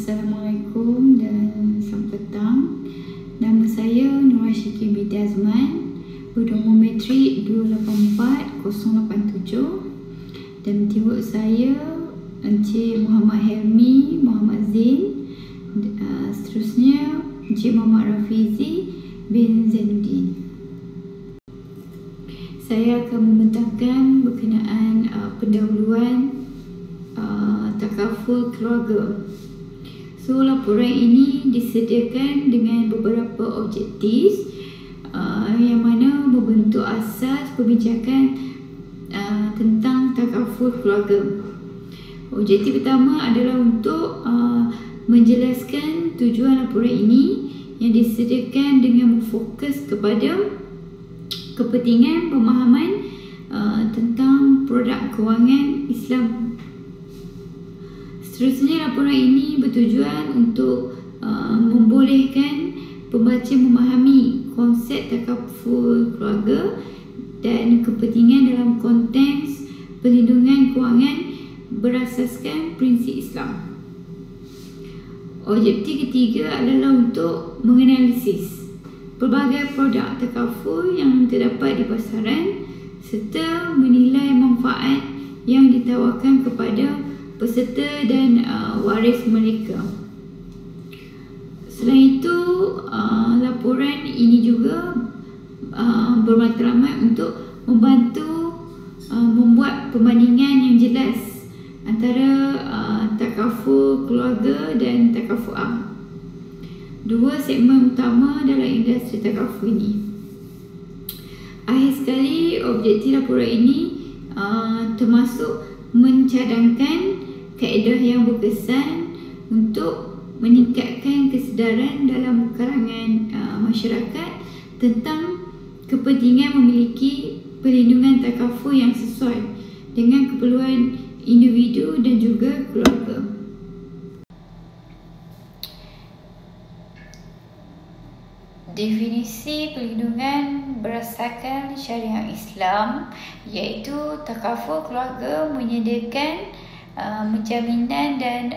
Assalamualaikum dan selamat petang. Nama saya Nur Asyiki binti Azman, bernombor metrik 284087 dan tengok saya Encik Muhammad Helmi, Muhammad Zain, seterusnya Encik Muhammad Rafizi bin Zainuddin. Saya akan membentangkan berkenaan pendahuluan takaful keluarga. So, laporan ini disediakan dengan beberapa objektif yang mana membentuk asas perbincangan tentang takaful keluarga. Objektif pertama adalah untuk menjelaskan tujuan laporan ini yang disediakan dengan berfokus kepada kepentingan pemahaman tentang produk kewangan Islam. Seterusnya, laporan ini bertujuan untuk membolehkan pembaca memahami konsep takaful keluarga dan kepentingan dalam konteks perlindungan kewangan berasaskan prinsip Islam. Objektif ketiga adalah untuk menganalisis pelbagai produk takaful yang terdapat di pasaran serta menilai manfaat yang ditawarkan kepada peserta dan waris mereka. Selain itu, laporan ini juga bermatlamat untuk membantu membuat perbandingan yang jelas antara takaful keluarga dan takaful am, dua segmen utama dalam industri takaful ini. Akhir sekali, objektif laporan ini termasuk mencadangkan kaedah yang berkesan untuk meningkatkan kesedaran dalam kalangan masyarakat tentang kepentingan memiliki perlindungan takaful yang sesuai dengan keperluan individu dan juga keluarga. Definisi perlindungan berdasarkan syariah Islam iaitu takaful keluarga menyediakan menjaminan dan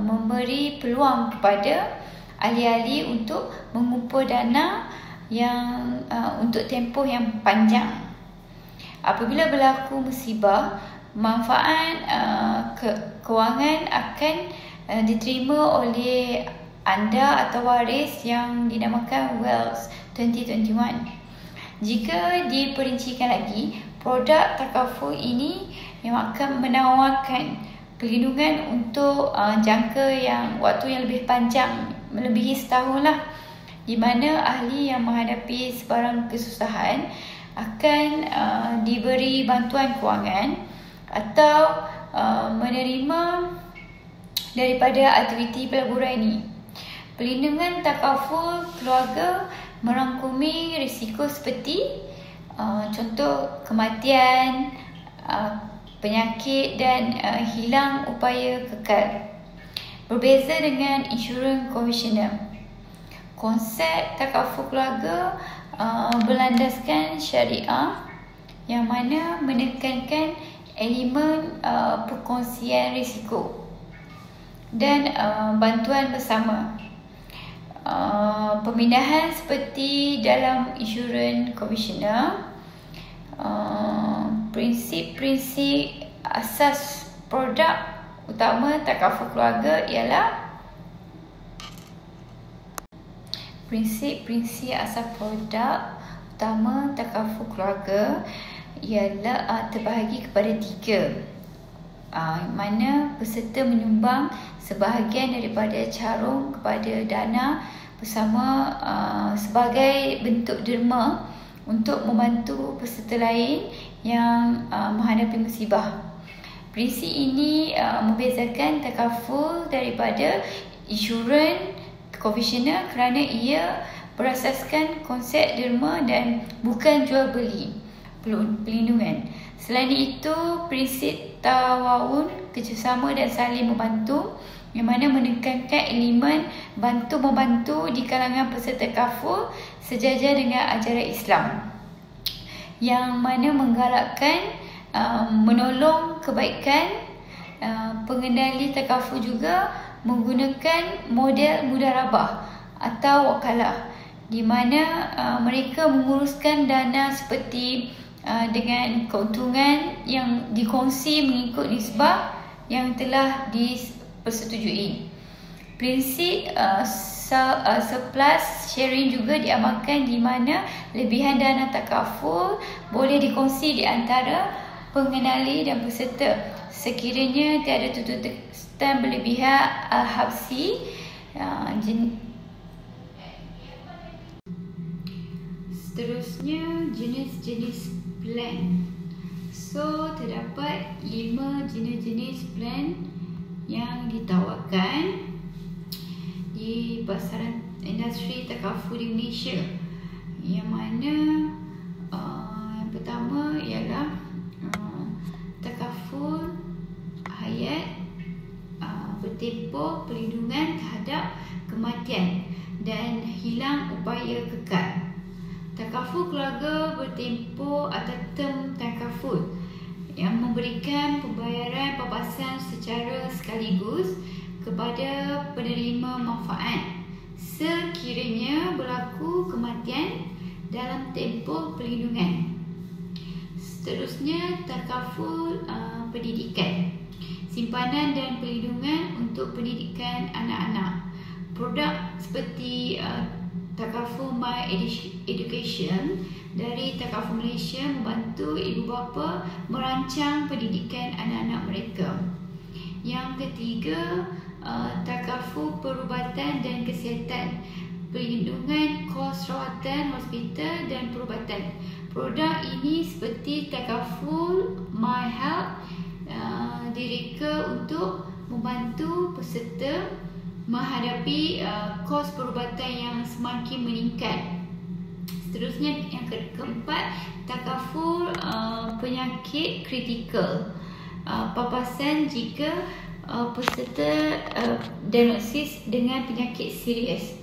memberi peluang kepada ahli-ahli untuk mengumpul dana yang untuk tempoh yang panjang. Apabila berlaku musibah, manfaat kewangan akan diterima oleh anda atau waris yang dinamakan Wealth 2021. Jika diperincikan lagi, produk takaful ini yang akan menawarkan perlindungan untuk jangka yang waktu yang lebih panjang, melebihi setahun lah, di mana ahli yang menghadapi sebarang kesusahan akan diberi bantuan kewangan atau menerima daripada aktiviti pelaburan ini. Perlindungan takaful keluarga merangkumi risiko seperti contoh kematian, penyakit dan hilang upaya kekal. Berbeza dengan insurans konvensional, konsep takaful keluarga berlandaskan syariah yang mana menekankan elemen perkongsian risiko dan bantuan bersama. Pemindahan seperti dalam insurans konvensional, prinsip-prinsip asas produk utama takaful keluarga ialah terbahagi kepada tiga, mana peserta menyumbang sebahagian daripada carum kepada dana bersama sebagai bentuk derma untuk membantu peserta lain yang menghadapi musibah. Prinsip ini membezakan takaful daripada insurans konvensional kerana ia berasaskan konsep derma dan bukan jual beli perlindungan. Selain itu, prinsip tawawun, kerjasama dan saling membantu yang mana menekankan elemen bantu-membantu di kalangan peserta takaful sejajar dengan ajaran Islam, yang mana menggalakkan menolong kebaikan. Pengendali takaful juga menggunakan model mudharabah atau wakalah, di mana mereka menguruskan dana seperti dengan keuntungan yang dikongsi mengikut nisbah yang telah dipersetujui. Prinsip surplus sharing juga diamalkan, di mana lebihan dana takaful boleh dikongsi di antara pengenali dan peserta sekiranya tiada tuntutan berlebihan habsi. Seterusnya, jenis-jenis plan. So, terdapat 5 jenis-jenis plan yang ditawarkan di pasaran industri takaful di Malaysia. Yang mana yang pertama ialah takaful hayat bertempoh perlindungan terhadap kematian dan hilang upaya kekal. Takaful keluarga bertempoh atau term takaful yang memberikan pembayaran papasan secara sekaligus kepada penerima manfaat sekiranya berlaku kematian dalam tempoh perlindungan. Seterusnya, takaful pendidikan, simpanan dan perlindungan untuk pendidikan anak-anak. Produk seperti Takaful My Education dari Takaful Malaysia membantu ibu bapa merancang pendidikan anak-anak mereka. Yang ketiga, takaful perubatan dan kesihatan, perlindungan kos rawatan hospital dan perubatan. Produk ini seperti Takaful My Health direka untuk membantu peserta menghadapi kos perubatan yang semakin meningkat. Seterusnya, yang keempat, takaful penyakit kritikal, papasan jika peserta diagnosis dengan penyakit serius,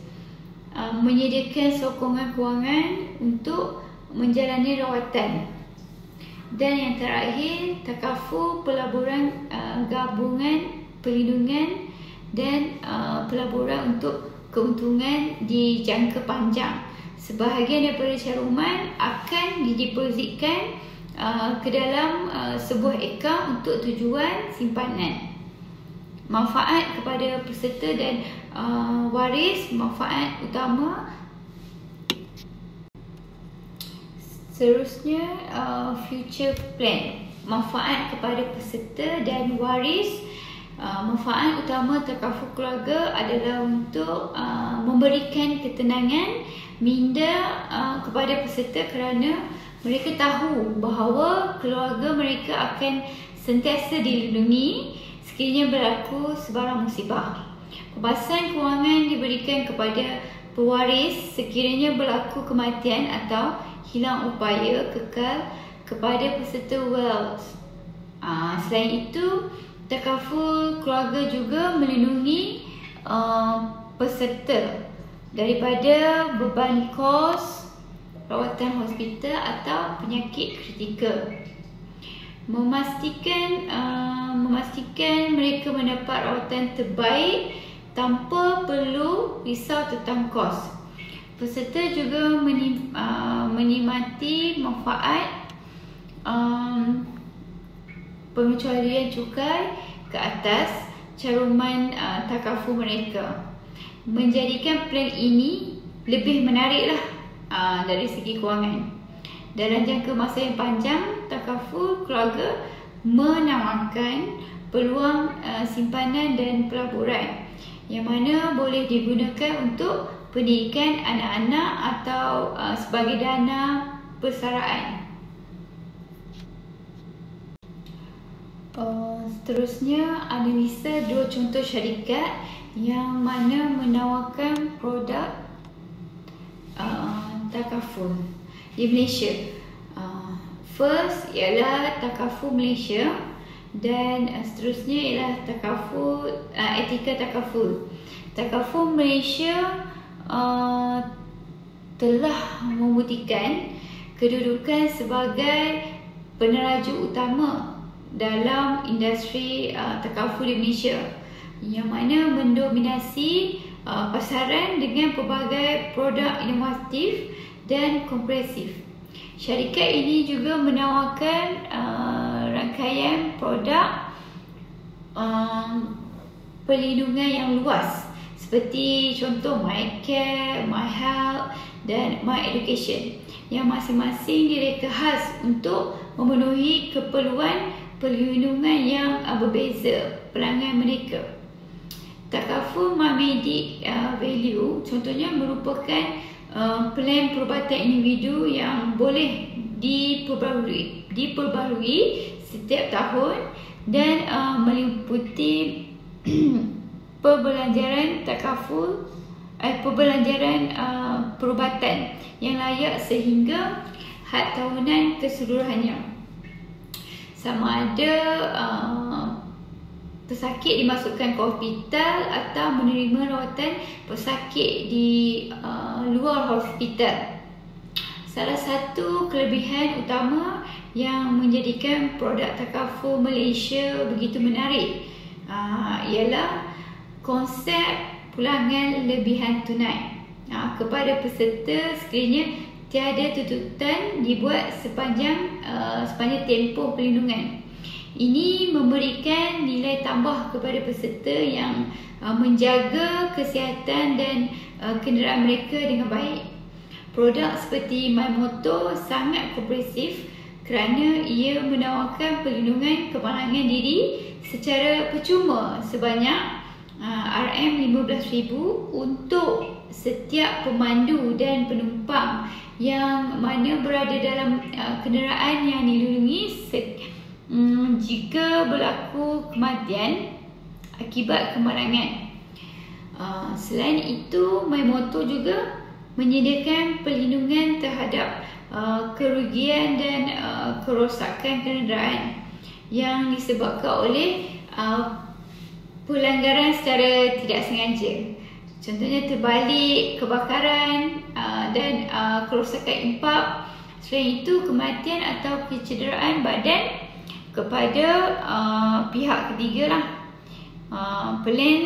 menyediakan sokongan kewangan untuk menjalani rawatan. Dan yang terakhir, takaful pelaburan gabungan perlindungan dan pelaburan untuk keuntungan di jangka panjang. Sebahagian daripada caruman akan didepositkan ke dalam sebuah akaun untuk tujuan simpanan. Manfaat kepada peserta dan waris manfaat utama. Seterusnya, future plan, manfaat kepada peserta dan waris. Manfaat utama takaful keluarga adalah untuk memberikan ketenangan minda kepada peserta kerana mereka tahu bahawa keluarga mereka akan sentiasa dilindungi sekiranya berlaku sebarang musibah. Pembahasan kewangan diberikan kepada pewaris sekiranya berlaku kematian atau hilang upaya kekal kepada peserta wealth. Selain itu, takaful keluarga juga melindungi peserta daripada beban kos rawatan hospital atau penyakit kritikal. Memastikan mereka mendapat rawatan terbaik tanpa perlu risau tentang kos. Peserta juga menikmati manfaat pengecualian cukai ke atas caruman takaful mereka, menjadikan plan ini lebih menariklah dari segi kewangan. Dalam jangka masa yang panjang, takaful keluarga menawarkan peluang simpanan dan pelaburan yang mana boleh digunakan untuk pendidikan anak-anak atau sebagai dana persaraan. Seterusnya, analisa 2 contoh syarikat yang mana menawarkan produk takaful di Malaysia. First ialah Takaful Malaysia dan seterusnya ialah takaful etika takaful. Takaful Malaysia telah membuktikan kedudukan sebagai peneraju utama dalam industri takaful di Malaysia, yang mana mendominasi pasaran dengan pelbagai produk inovatif dan komprehensif. Syarikat ini juga menawarkan rangkaian produk perlindungan yang luas seperti contoh MyCare, MyHealth dan MyEducation yang masing-masing direka khas untuk memenuhi keperluan perlindungan yang berbeza pelanggan mereka. Takaful MyMedic Value contohnya merupakan plan perubatan individu yang boleh diperbarui setiap tahun dan meliputi perbelanjaran perubatan yang layak sehingga had tahunan keseluruhannya. Sama ada pesakit dimasukkan ke hospital atau menerima rawatan pesakit di luar hospital. Salah satu kelebihan utama yang menjadikan produk takaful Malaysia begitu menarik ialah konsep pulangan lebihan tunai kepada peserta sekiranya tiada tuntutan dibuat sepanjang tempoh perlindungan. Ini memberikan nilai tambah kepada peserta yang menjaga kesihatan dan kenderaan mereka dengan baik. Produk seperti MyMoto sangat komprehensif kerana ia menawarkan perlindungan kemalangan diri secara percuma sebanyak RM15,000 untuk setiap pemandu dan penumpang yang mana berada dalam kenderaan yang dilindungi jika berlaku kematian akibat kemalangan. Selain itu, MyMoto juga menyediakan perlindungan terhadap kerugian dan kerosakan kenderaan yang disebabkan oleh pelanggaran secara tidak sengaja. Contohnya terbalik, kebakaran dan kerosakan impak. Selain itu, kematian atau kecederaan badan kepada pihak ketiga lah. Plan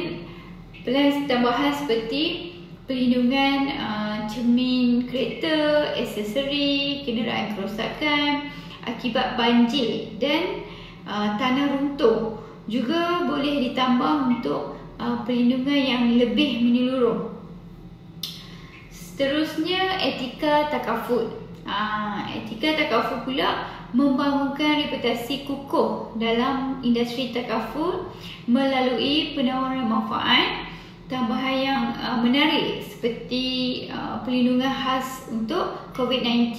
tambahan seperti perlindungan cermin kereta, aksesori, kenderaan kerosakan akibat banjir dan tanah runtuh juga boleh ditambah untuk perlindungan yang lebih menyeluruh. Seterusnya, etika takaful. Etika takaful pula membangunkan reputasi kukuh dalam industri takaful melalui penawaran manfaat tambahan yang menarik seperti perlindungan khas untuk COVID-19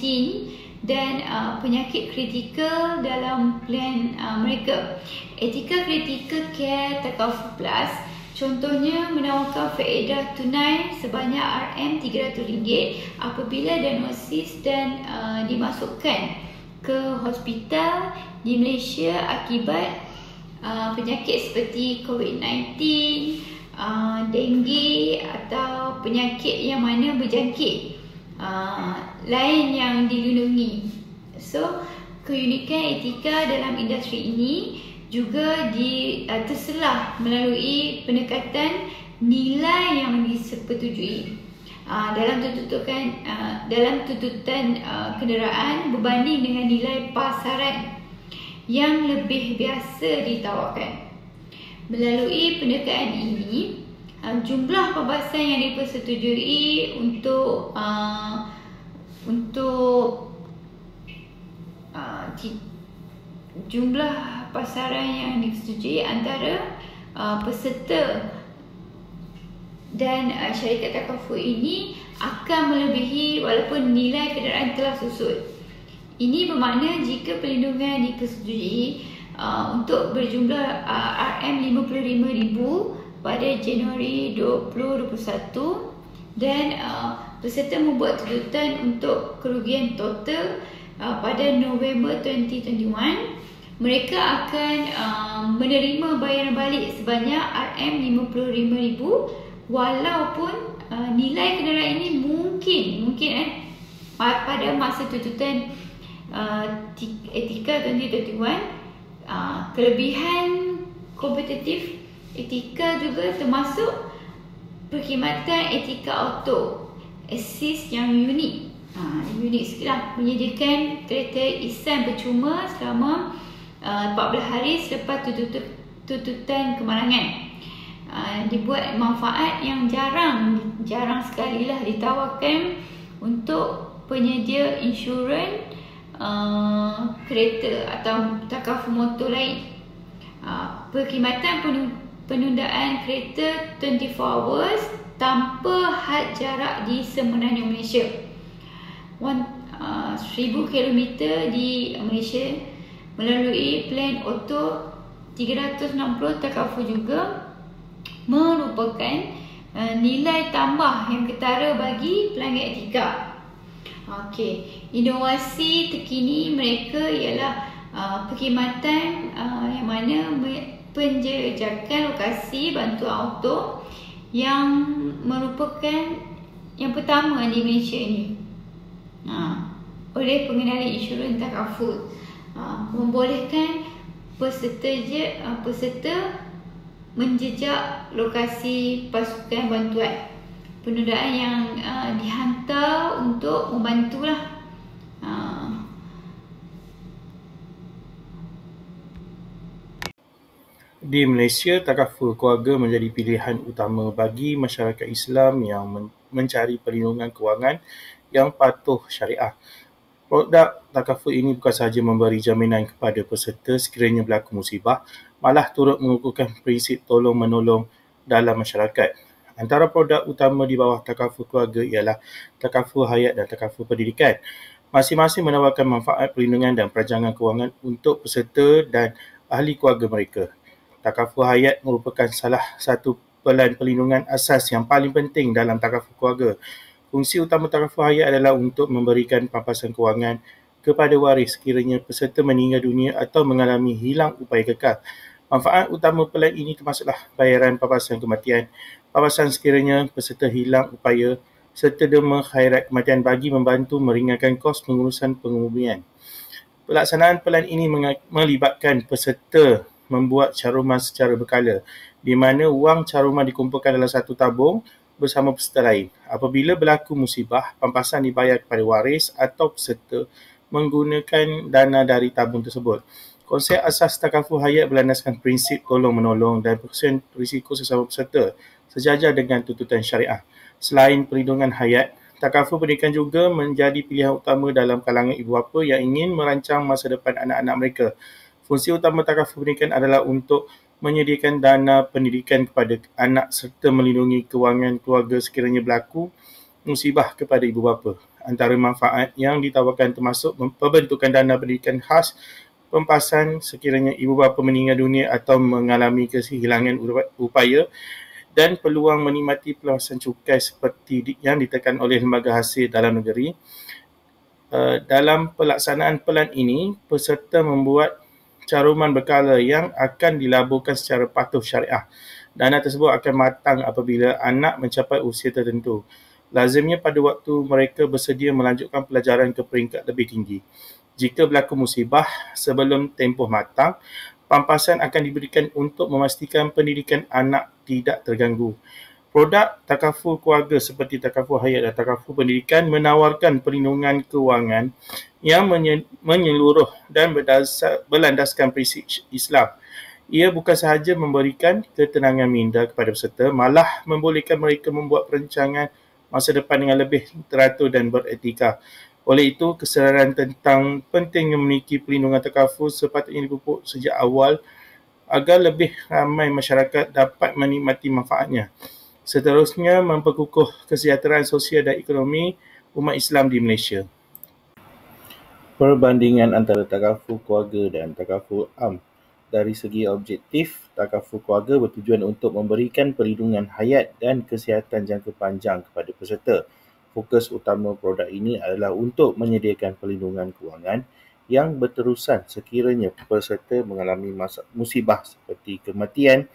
dan penyakit kritikal dalam plan mereka. Etika Critical Care Takaful Plus contohnya menawarkan faedah tunai sebanyak RM300 apabila diagnosis dan dimasukkan ke hospital di Malaysia akibat penyakit seperti COVID-19, dengue atau penyakit yang mana berjangkit lain yang dilindungi. So, keunikan etika dalam industri ini juga terselah melalui pendekatan nilai yang disetujui dalam tuntutan kenderaan berbanding dengan nilai pasaran yang lebih biasa ditawarkan. Melalui pendekatan ini, jumlah pembahasan yang dipersetujui untuk jumlah pasaran yang disetujui antara peserta dan syarikat takaful ini akan melebihi walaupun nilai kenderaan telah susut. Ini bermakna jika perlindungan dipersetujui untuk berjumlah RM55,000 pada Januari 2021 dan peserta membuat tuntutan untuk kerugian total pada November 2021, mereka akan menerima bayaran balik sebanyak RM55,000 walaupun nilai kenderaan ini mungkin pada masa tuntutan etika 2021 kelebihan kompetitif Etika juga termasuk perkhidmatan etika auto assist yang unik. Unik sikit lah, menyediakan kereta ihsan percuma selama 14 hari selepas tuntutan kemalangan. Dibuat manfaat yang jarang sekali lah ditawarkan untuk penyedia insurans kereta atau takaful motor lain. Perkhidmatan penundaan kereta 24 hours tanpa had jarak di semenanjung Malaysia. 1000 km di Malaysia melalui plan auto 360 takaful juga merupakan nilai tambah yang ketara bagi pelanggan etika. Inovasi terkini mereka ialah perkhidmatan yang mana penjejakan lokasi bantuan auto yang merupakan yang pertama di Malaysia ni. Oleh pengendali insurans takaful, membolehkan peserta menjejak lokasi pasukan bantuan penundaan yang dihantar untuk membantulah. Di Malaysia, takaful keluarga menjadi pilihan utama bagi masyarakat Islam yang mencari perlindungan kewangan yang patuh syariah. Produk takaful ini bukan sahaja memberi jaminan kepada peserta sekiranya berlaku musibah, malah turut mengukuhkan prinsip tolong-menolong dalam masyarakat. Antara produk utama di bawah takaful keluarga ialah takaful hayat dan takaful pendidikan. Masing-masing menawarkan manfaat perlindungan dan perancangan kewangan untuk peserta dan ahli keluarga mereka. Takaful hayat merupakan salah satu pelan perlindungan asas yang paling penting dalam takaful keluarga. Fungsi utama takaful hayat adalah untuk memberikan pampasan kewangan kepada waris sekiranya peserta meninggal dunia atau mengalami hilang upaya kekal. Manfaat utama pelan ini termasuklah bayaran pampasan kematian, pampasan sekiranya peserta hilang upaya, serta derma khairat kematian bagi membantu meringankan kos pengurusan penguburan. Pelaksanaan pelan ini melibatkan peserta membuat caruman secara berkala, di mana wang caruman dikumpulkan dalam satu tabung bersama peserta lain. Apabila berlaku musibah, pampasan dibayar kepada waris atau peserta menggunakan dana dari tabung tersebut. Konsep asas takaful hayat berlandaskan prinsip tolong-menolong dan perkongsian risiko sesama peserta sejajar dengan tuntutan syariah. Selain perlindungan hayat, takaful pendidikan juga menjadi pilihan utama dalam kalangan ibu bapa yang ingin merancang masa depan anak-anak mereka. Fungsi utama takaful pendidikan adalah untuk menyediakan dana pendidikan kepada anak serta melindungi kewangan keluarga sekiranya berlaku musibah kepada ibu bapa. Antara manfaat yang ditawarkan termasuk pembentukan dana pendidikan khas, pempasan sekiranya ibu bapa meninggal dunia atau mengalami kehilangan upaya, dan peluang menikmati pelepasan cukai seperti yang ditekan oleh lembaga hasil dalam negeri. Dalam pelaksanaan pelan ini, peserta membuat caruman berkala yang akan dilaburkan secara patuh syariah. Dana tersebut akan matang apabila anak mencapai usia tertentu. Lazimnya pada waktu mereka bersedia melanjutkan pelajaran ke peringkat lebih tinggi. Jika berlaku musibah sebelum tempoh matang, pampasan akan diberikan untuk memastikan pendidikan anak tidak terganggu. Produk takaful keluarga seperti takaful hayat dan takaful pendidikan menawarkan perlindungan kewangan yang menyeluruh dan berlandaskan prinsip Islam. Ia bukan sahaja memberikan ketenangan minda kepada peserta, malah membolehkan mereka membuat perancangan masa depan dengan lebih teratur dan beretika. Oleh itu, kesedaran tentang pentingnya memiliki perlindungan takaful sepatutnya dipupuk sejak awal agar lebih ramai masyarakat dapat menikmati manfaatnya. Seterusnya, memperkukuh kesejahteraan sosial dan ekonomi umat Islam di Malaysia. Perbandingan antara takaful keluarga dan takaful am. Dari segi objektif, takaful keluarga bertujuan untuk memberikan perlindungan hayat dan kesihatan jangka panjang kepada peserta. Fokus utama produk ini adalah untuk menyediakan perlindungan kewangan yang berterusan sekiranya peserta mengalami musibah seperti kematian,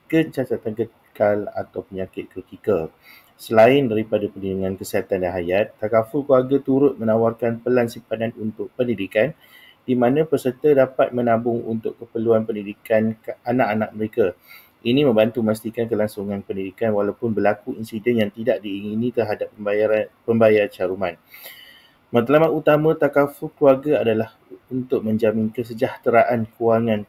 kecacatan kekal atau penyakit kritikal. Selain daripada perlindungan kesihatan dan hayat, takaful keluarga turut menawarkan pelan simpanan untuk pendidikan di mana peserta dapat menabung untuk keperluan pendidikan anak-anak mereka. Ini membantu memastikan kelangsungan pendidikan walaupun berlaku insiden yang tidak diingini terhadap pembayar caruman. Matlamat utama takaful keluarga adalah untuk menjamin kesejahteraan kewangan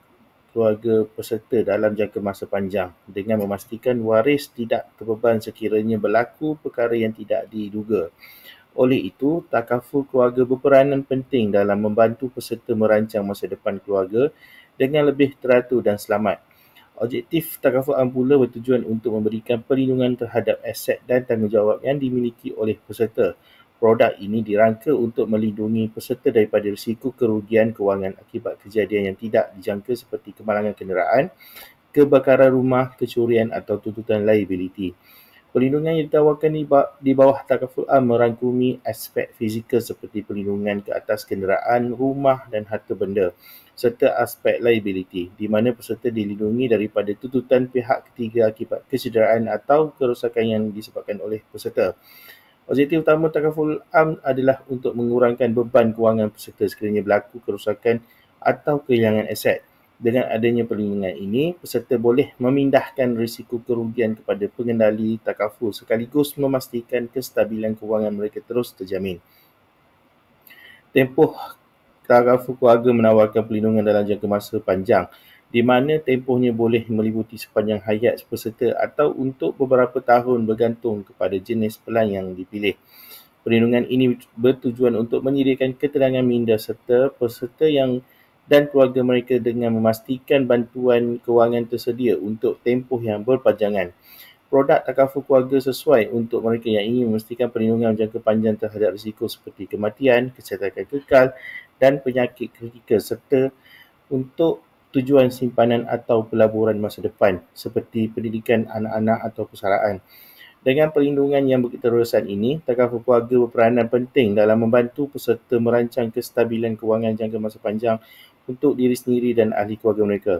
keluarga peserta dalam jangka masa panjang dengan memastikan waris tidak terbeban sekiranya berlaku perkara yang tidak diduga. Oleh itu, takaful keluarga berperanan penting dalam membantu peserta merancang masa depan keluarga dengan lebih teratur dan selamat. Objektif takaful am pula bertujuan untuk memberikan perlindungan terhadap aset dan tanggungjawab yang dimiliki oleh peserta. Produk ini dirangka untuk melindungi peserta daripada risiko kerugian kewangan akibat kejadian yang tidak dijangka seperti kemalangan kenderaan, kebakaran rumah, kecurian atau tuntutan liability. Perlindungan yang ditawarkan di bawah takaful am merangkumi aspek fizikal seperti perlindungan ke atas kenderaan, rumah dan harta benda, serta aspek liability di mana peserta dilindungi daripada tuntutan pihak ketiga akibat kecederaan atau kerosakan yang disebabkan oleh peserta. Objektif utama takaful am adalah untuk mengurangkan beban kewangan peserta sekiranya berlaku kerosakan atau kehilangan aset. Dengan adanya perlindungan ini, peserta boleh memindahkan risiko kerugian kepada pengendali takaful sekaligus memastikan kestabilan kewangan mereka terus terjamin. Tempoh takaful keluarga menawarkan perlindungan dalam jangka masa panjang, di mana tempohnya boleh meliputi sepanjang hayat peserta atau untuk beberapa tahun bergantung kepada jenis pelan yang dipilih. Perlindungan ini bertujuan untuk menyediakan ketenangan minda serta peserta dan keluarga mereka dengan memastikan bantuan kewangan tersedia untuk tempoh yang berpanjangan. Produk takaful keluarga sesuai untuk mereka yang ingin memastikan perlindungan jangka panjang terhadap risiko seperti kematian, kesihatan kekal dan penyakit kritikal serta untuk tujuan simpanan atau pelaburan masa depan seperti pendidikan anak-anak atau persaraan. Dengan perlindungan yang berketerusan ini, takaful keluarga berperanan penting dalam membantu peserta merancang kestabilan kewangan jangka masa panjang untuk diri sendiri dan ahli keluarga mereka.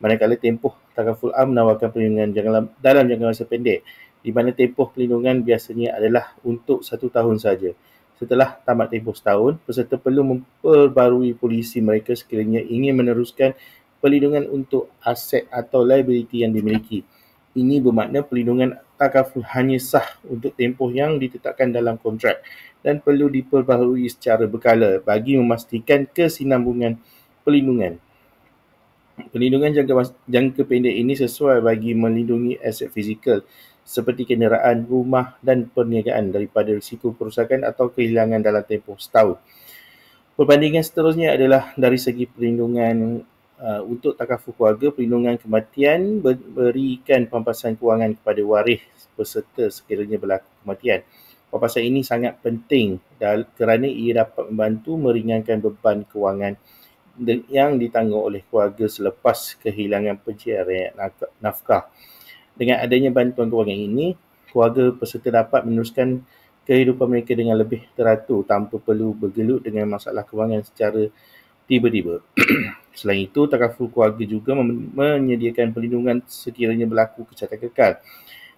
Manakala tempoh takaful am menawarkan perlindungan dalam jangka masa pendek, di mana tempoh perlindungan biasanya adalah untuk 1 tahun sahaja. Setelah tamat tempoh setahun, peserta perlu memperbarui polisi mereka sekiranya ingin meneruskan perlindungan untuk aset atau liability yang dimiliki. Ini bermakna perlindungan takaful hanya sah untuk tempoh yang ditetapkan dalam kontrak dan perlu diperbaharui secara berkala bagi memastikan kesinambungan perlindungan. Perlindungan jangka pendek ini sesuai bagi melindungi aset fizikal seperti kenderaan, rumah dan perniagaan daripada risiko kerosakan atau kehilangan dalam tempoh setahun. Perbandingan seterusnya adalah dari segi perlindungan untuk takaful keluarga, perlindungan kematian berikan pampasan kewangan kepada waris peserta sekiranya berlaku kematian. Pampasan ini sangat penting kerana ia dapat membantu meringankan beban kewangan yang ditanggung oleh keluarga selepas kehilangan pencarian nafkah. Dengan adanya bantuan kewangan ini, keluarga peserta dapat meneruskan kehidupan mereka dengan lebih teratur tanpa perlu bergelut dengan masalah kewangan secara tiba-tiba. Selain itu, takaful keluarga juga menyediakan perlindungan sekiranya berlaku kesihatan kekal.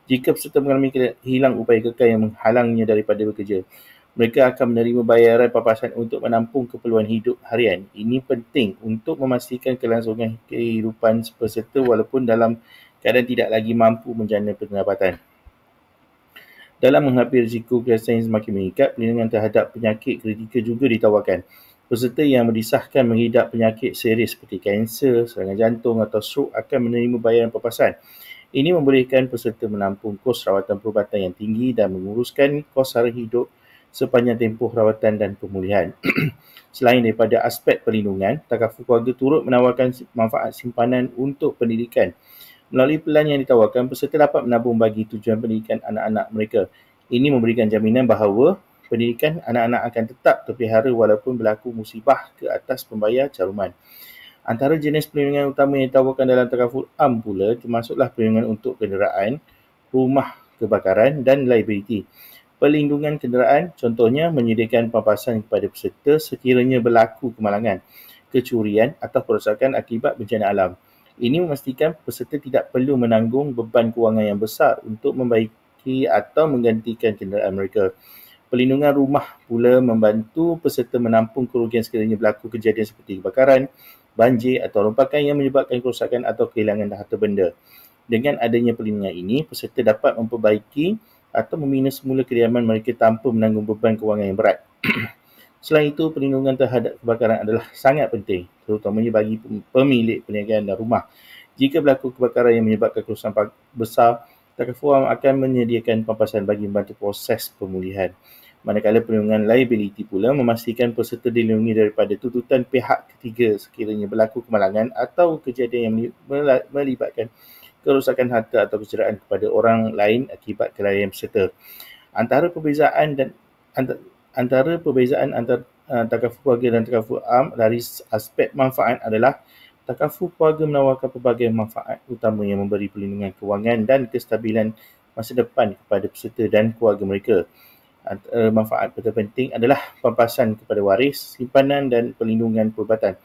Jika peserta mengalami hilang upaya kekal yang menghalangnya daripada bekerja, mereka akan menerima bayaran pampasan untuk menampung keperluan hidup harian. Ini penting untuk memastikan kelangsungan kehidupan peserta walaupun dalam keadaan tidak lagi mampu menjana pendapatan. Dalam menghadapi risiko kesihatan yang semakin meningkat, perlindungan terhadap penyakit kritikal juga ditawarkan. Peserta yang disahkan menghidap penyakit serius seperti kanser, serangan jantung atau strok akan menerima bayaran pampasan. Ini membolehkan peserta menampung kos rawatan perubatan yang tinggi dan menguruskan kos sara hidup sepanjang tempoh rawatan dan pemulihan. Selain daripada aspek perlindungan, takaful keluarga turut menawarkan manfaat simpanan untuk pendidikan. Melalui pelan yang ditawarkan, peserta dapat menabung bagi tujuan pendidikan anak-anak mereka. Ini memberikan jaminan bahawa pendidikan anak-anak akan tetap terpelihara walaupun berlaku musibah ke atas pembayar caruman. Antara jenis perlindungan utama yang ditawarkan dalam takaful am pula termasuklah perlindungan untuk kenderaan, rumah kebakaran dan liability. Perlindungan kenderaan contohnya menyediakan pampasan kepada peserta sekiranya berlaku kemalangan, kecurian atau kerosakan akibat bencana alam. Ini memastikan peserta tidak perlu menanggung beban kewangan yang besar untuk membaiki atau menggantikan kenderaan mereka. Perlindungan rumah pula membantu peserta menampung kerugian sekiranya berlaku kejadian seperti kebakaran, banjir atau rompakan yang menyebabkan kerosakan atau kehilangan harta benda. Dengan adanya perlindungan ini, peserta dapat memperbaiki atau membina semula kediaman mereka tanpa menanggung beban kewangan yang berat. Selain itu, perlindungan terhadap kebakaran adalah sangat penting, terutamanya bagi pemilik perniagaan dan rumah. Jika berlaku kebakaran yang menyebabkan kerusakan besar, Takaful Am akan menyediakan pampasan bagi membantu proses pemulihan. Manakala perlindungan liability pula memastikan peserta dilindungi daripada tuntutan pihak ketiga sekiranya berlaku kemalangan atau kejadian yang melibatkan kerosakan harta atau kecederaan kepada orang lain akibat kelalaian peserta. Antara perbezaan antara takaful keluarga dan takaful am dari aspek manfaat adalah takaful keluarga menawarkan pelbagai manfaat utama yang memberi perlindungan kewangan dan kestabilan masa depan kepada peserta dan keluarga mereka. Antara manfaat terpenting adalah pampasan kepada waris, simpanan dan perlindungan perubatan.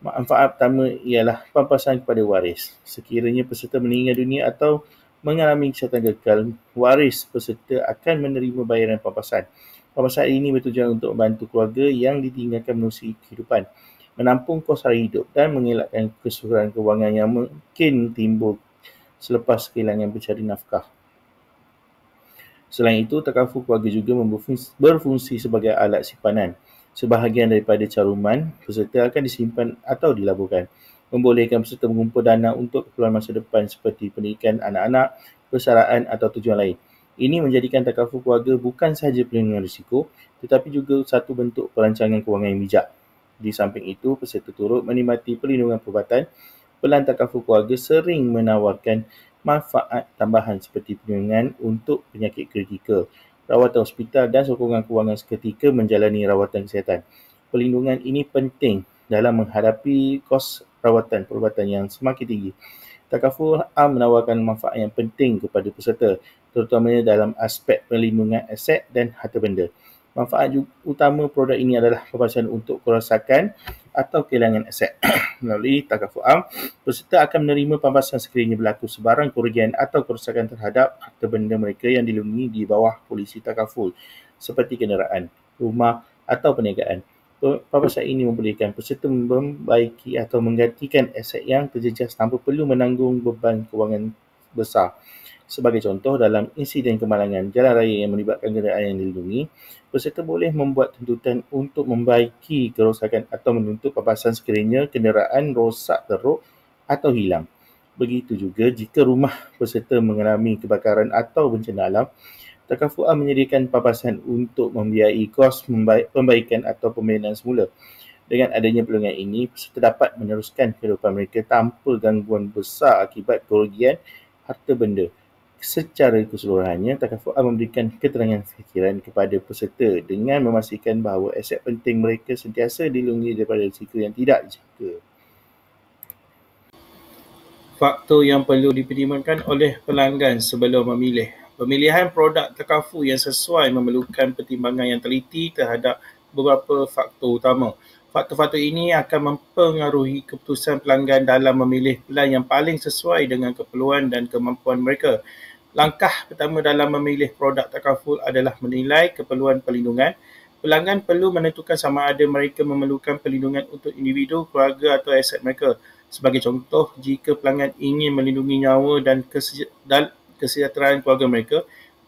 Manfaat pertama ialah pampasan kepada waris. Sekiranya peserta meninggal dunia atau mengalami kesihatan kekal, waris peserta akan menerima bayaran pampasan. Pampasan ini bertujuan untuk membantu keluarga yang ditinggalkan menerusi kehidupan, menampung kos hari hidup dan mengelakkan kesusahan kewangan yang mungkin timbul selepas kehilangan pencari nafkah. Selain itu, takaful keluarga juga berfungsi sebagai alat simpanan. Sebahagian daripada caruman peserta akan disimpan atau dilaburkan, membolehkan peserta mengumpul dana untuk keperluan masa depan seperti pendidikan anak-anak, persaraan atau tujuan lain. Ini menjadikan takaful keluarga bukan sahaja perlindungan risiko, tetapi juga satu bentuk perancangan kewangan yang bijak. Di samping itu, peserta turut menikmati perlindungan perubatan. Pelan takaful keluarga sering menawarkan manfaat tambahan seperti perlindungan untuk penyakit kritikal, rawatan hospital dan sokongan kewangan seketika menjalani rawatan kesihatan. Perlindungan ini penting dalam menghadapi kos rawatan perubatan yang semakin tinggi. Takaful Am menawarkan manfaat yang penting kepada peserta, terutamanya dalam aspek perlindungan aset dan harta benda. Manfaat utama produk ini adalah pampasan untuk kerosakan atau kehilangan aset. Melalui Takaful Am, peserta akan menerima pampasan sekiranya berlaku sebarang kerugian atau kerosakan terhadap harta benda mereka yang dilindungi di bawah polisi takaful, seperti kenderaan, rumah atau perniagaan. Pampasan ini membolehkan peserta membaiki atau menggantikan aset yang terjejas tanpa perlu menanggung beban kewangan besar. Sebagai contoh, dalam insiden kemalangan jalan raya yang melibatkan kenderaan yang dilindungi, peserta boleh membuat tuntutan untuk membaiki kerosakan atau menuntut pampasan sekiranya kenderaan rosak teruk atau hilang. Begitu juga jika rumah peserta mengalami kebakaran atau bencana alam, Takaful Am menyediakan pampasan untuk membiayai kos pembaikan atau pembinaan semula. Dengan adanya perlindungan ini, peserta dapat meneruskan kehidupan mereka tanpa gangguan besar akibat kerugian harta benda. Secara keseluruhannya, Takaful Am memberikan keterangan fikiran kepada peserta dengan memastikan bahawa aset penting mereka sentiasa dilindungi daripada risiko yang tidak dijangka. Faktor yang perlu dipertimbangkan oleh pelanggan sebelum memilih. Pemilihan produk takaful yang sesuai memerlukan pertimbangan yang teliti terhadap beberapa faktor utama. Faktor-faktor ini akan mempengaruhi keputusan pelanggan dalam memilih plan yang paling sesuai dengan keperluan dan kemampuan mereka. Langkah pertama dalam memilih produk takaful adalah menilai keperluan perlindungan. Pelanggan perlu menentukan sama ada mereka memerlukan perlindungan untuk individu, keluarga atau aset mereka. Sebagai contoh, jika pelanggan ingin melindungi nyawa dan kesejahteraan keluarga mereka,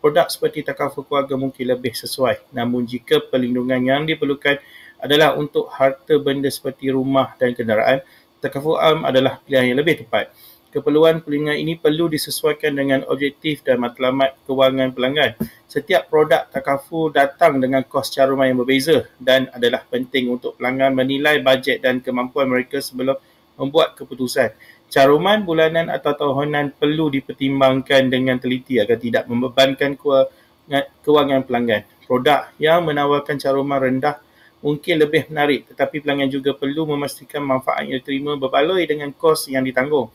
produk seperti takaful keluarga mungkin lebih sesuai. Namun jika perlindungan yang diperlukan adalah untuk harta benda seperti rumah dan kenderaan, takaful am adalah pilihan yang lebih tepat. Keperluan perlindungan ini perlu disesuaikan dengan objektif dan matlamat kewangan pelanggan. Setiap produk takaful datang dengan kos caruman yang berbeza dan adalah penting untuk pelanggan menilai bajet dan kemampuan mereka sebelum membuat keputusan. Caruman bulanan atau tahunan perlu dipertimbangkan dengan teliti agar tidak membebankan kewangan pelanggan. Produk yang menawarkan caruman rendah mungkin lebih menarik, tetapi pelanggan juga perlu memastikan manfaat yang diterima berbaloi dengan kos yang ditanggung.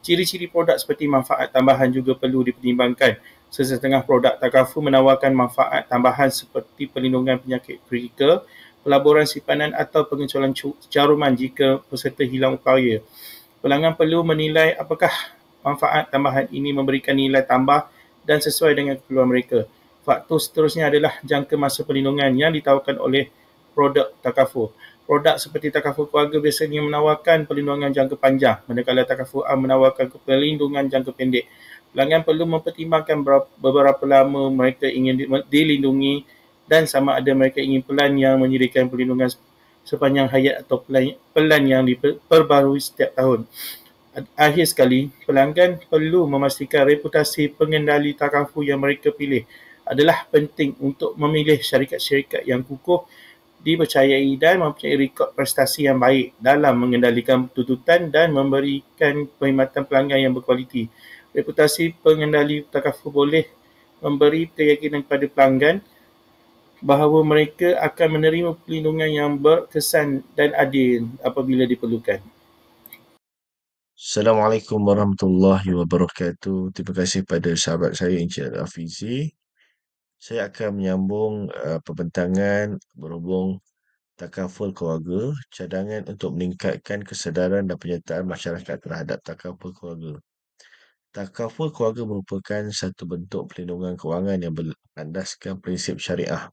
Ciri-ciri produk seperti manfaat tambahan juga perlu dipertimbangkan. Sesetengah produk takaful menawarkan manfaat tambahan seperti perlindungan penyakit kritikal, pelaburan simpanan atau pengecualian caruman jika peserta hilang upaya. Pelanggan perlu menilai apakah manfaat tambahan ini memberikan nilai tambah dan sesuai dengan keperluan mereka. Faktor seterusnya adalah jangka masa perlindungan yang ditawarkan oleh produk takaful. Produk seperti takaful keluarga biasanya menawarkan perlindungan jangka panjang, manakala takaful am menawarkan perlindungan jangka pendek. Pelanggan perlu mempertimbangkan beberapa lama mereka ingin dilindungi dan sama ada mereka ingin pelan yang menyediakan perlindungan sepanjang hayat atau pelan yang diperbarui setiap tahun. Akhir sekali, pelanggan perlu memastikan reputasi pengendali takaful yang mereka pilih adalah penting untuk memilih syarikat-syarikat yang kukuh, dipercayai dan mempunyai rekod prestasi yang baik dalam mengendalikan tuntutan dan memberikan perkhidmatan pelanggan yang berkualiti. Reputasi pengendali takaful boleh memberi keyakinan kepada pelanggan bahawa mereka akan menerima perlindungan yang berkesan dan adil apabila diperlukan. Assalamualaikum warahmatullahi wabarakatuh. Terima kasih pada sahabat saya Encik Rafizi. Saya akan menyambung pembentangan berhubung takaful keluarga, cadangan untuk meningkatkan kesedaran dan penyertaan masyarakat terhadap takaful keluarga. Takaful keluarga merupakan satu bentuk perlindungan kewangan yang berlandaskan prinsip syariah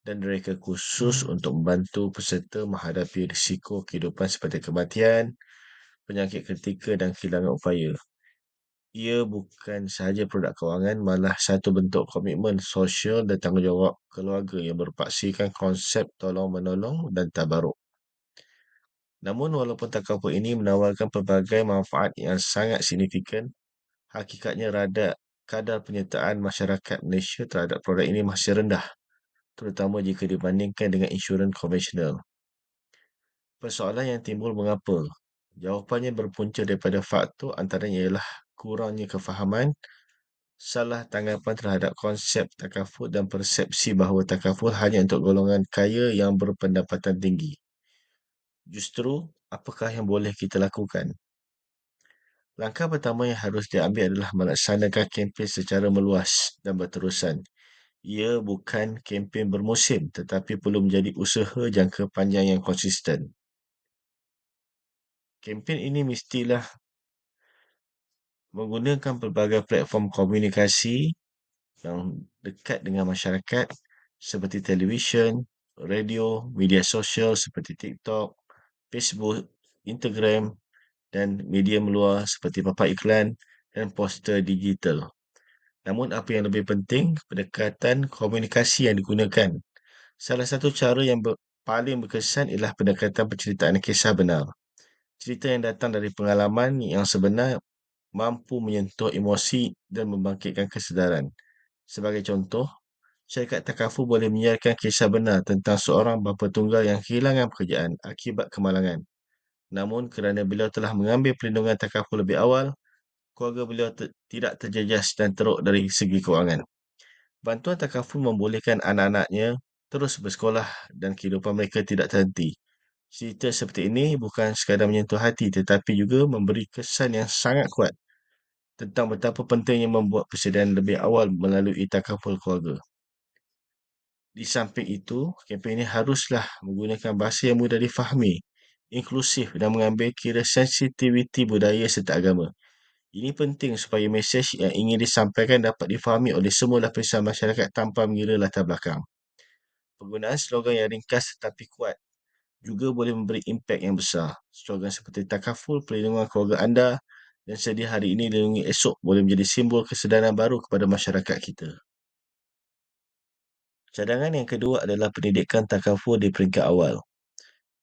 dan direka khusus untuk membantu peserta menghadapi risiko kehidupan seperti kematian, penyakit kritikal dan kehilangan upaya. Ia bukan sahaja produk kewangan, malah satu bentuk komitmen sosial dan tanggungjawab keluarga yang berpaksikan konsep tolong-menolong dan tabaruk. Namun walaupun takaful ini menawarkan pelbagai manfaat yang sangat signifikan, hakikatnya kadar penyertaan masyarakat Malaysia terhadap produk ini masih rendah, terutama jika dibandingkan dengan insurans konvensional. Persoalan yang timbul mengapa? Jawapannya berpunca daripada faktor antaranya ialah kurangnya kefahaman, salah tanggapan terhadap konsep takaful dan persepsi bahawa takaful hanya untuk golongan kaya yang berpendapatan tinggi. Justru, apakah yang boleh kita lakukan? Langkah pertama yang harus diambil adalah melaksanakan kempen secara meluas dan berterusan. Ia bukan kempen bermusim tetapi perlu menjadi usaha jangka panjang yang konsisten. Kempen ini mestilah menggunakan pelbagai platform komunikasi yang dekat dengan masyarakat seperti televisyen, radio, media sosial seperti TikTok, Facebook, Instagram dan media meluar seperti papan iklan dan poster digital. Namun apa yang lebih penting, pendekatan komunikasi yang digunakan. Salah satu cara yang paling berkesan ialah pendekatan penceritaan kisah benar. Cerita yang datang dari pengalaman yang sebenar mampu menyentuh emosi dan membangkitkan kesedaran. Sebagai contoh, syarikat takaful boleh menyiarkan kisah benar tentang seorang bapa tunggal yang kehilangan pekerjaan akibat kemalangan. Namun kerana beliau telah mengambil perlindungan takaful lebih awal, keluarga beliau tidak terjejas dan teruk dari segi kewangan. Bantuan takaful membolehkan anak-anaknya terus bersekolah dan kehidupan mereka tidak terhenti. Cerita seperti ini bukan sekadar menyentuh hati tetapi juga memberi kesan yang sangat kuat tentang betapa pentingnya membuat persediaan lebih awal melalui takaful keluarga. Di samping itu, kempen ini haruslah menggunakan bahasa yang mudah difahami, inklusif dan mengambil kira sensitiviti budaya serta agama. Ini penting supaya mesej yang ingin disampaikan dapat difahami oleh semua lapisan masyarakat tanpa mengira latar belakang. Penggunaan slogan yang ringkas tetapi kuat juga boleh memberi impak yang besar. Slogan seperti takaful perlindungan keluarga anda dan sedia hari ini lindungi esok boleh menjadi simbol kesedaran baru kepada masyarakat kita. Cadangan yang kedua adalah pendidikan takaful di peringkat awal.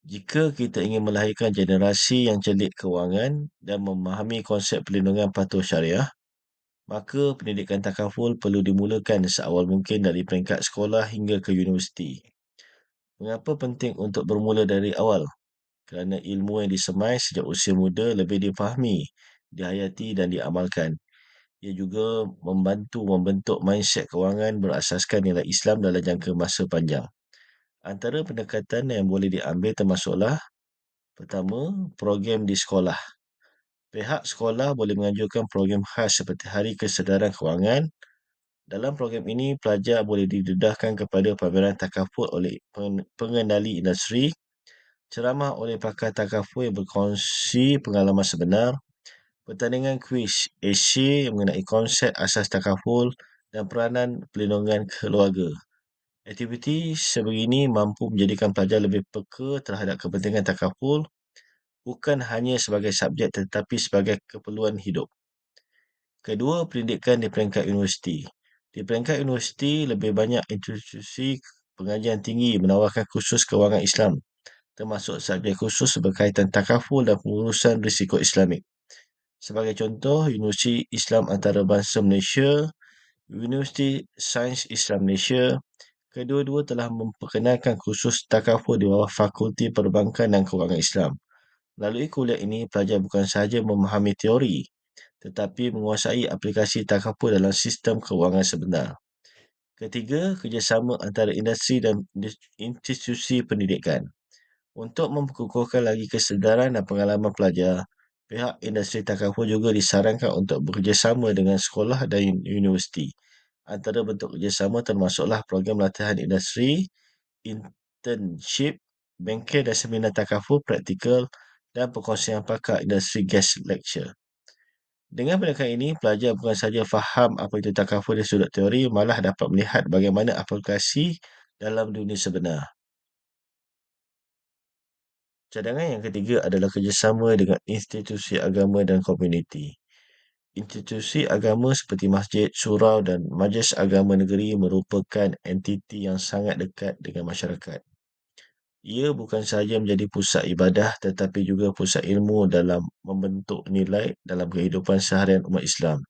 Jika kita ingin melahirkan generasi yang cerdik kewangan dan memahami konsep perlindungan patuh syariah, maka pendidikan takaful perlu dimulakan seawal mungkin dari peringkat sekolah hingga ke universiti. Mengapa penting untuk bermula dari awal? Kerana ilmu yang disemai sejak usia muda lebih difahami, dihayati dan diamalkan. Ia juga membantu membentuk mindset kewangan berasaskan nilai Islam dalam jangka masa panjang. Antara pendekatan yang boleh diambil termasuklah pertama, program di sekolah. Pihak sekolah boleh menganjurkan program khas seperti Hari Kesedaran Kewangan. Dalam program ini, pelajar boleh didedahkan kepada pameran takaful oleh pengendali industri, ceramah oleh pakar takaful yang berkongsi pengalaman sebenar, pertandingan kuis esei mengenai konsep asas takaful dan peranan perlindungan keluarga. Aktiviti sebegini mampu menjadikan pelajar lebih peka terhadap kepentingan takaful bukan hanya sebagai subjek tetapi sebagai keperluan hidup. Kedua, pendidikan di peringkat universiti. Di peringkat universiti, lebih banyak institusi pengajian tinggi menawarkan kursus kewangan Islam, termasuk subjek khusus berkaitan takaful dan pengurusan risiko Islamik. Sebagai contoh, Universiti Islam Antarabangsa Malaysia, Universiti Sains Islam Malaysia, kedua-dua telah memperkenalkan kursus takaful di bawah Fakulti Perbankan dan Kewangan Islam. Melalui kuliah ini, pelajar bukan sahaja memahami teori, tetapi menguasai aplikasi takaful dalam sistem kewangan sebenar. Ketiga, kerjasama antara industri dan institusi pendidikan. Untuk memperkukuhkan lagi kesedaran dan pengalaman pelajar, pihak industri takaful juga disarankan untuk bekerjasama dengan sekolah dan universiti. Antara bentuk kerjasama termasuklah program latihan industri, internship, bengkel dan seminar takaful praktikal dan perkongsian pakar industri guest lecture. Dengan pendekatan ini, pelajar bukan sahaja faham apa itu takaful dari sudut teori, malah dapat melihat bagaimana aplikasi dalam dunia sebenar. Cadangan yang ketiga adalah kerjasama dengan institusi agama dan komuniti. Institusi agama seperti masjid, surau dan majlis agama negeri merupakan entiti yang sangat dekat dengan masyarakat. Ia bukan sahaja menjadi pusat ibadah tetapi juga pusat ilmu dalam membentuk nilai dalam kehidupan seharian umat Islam.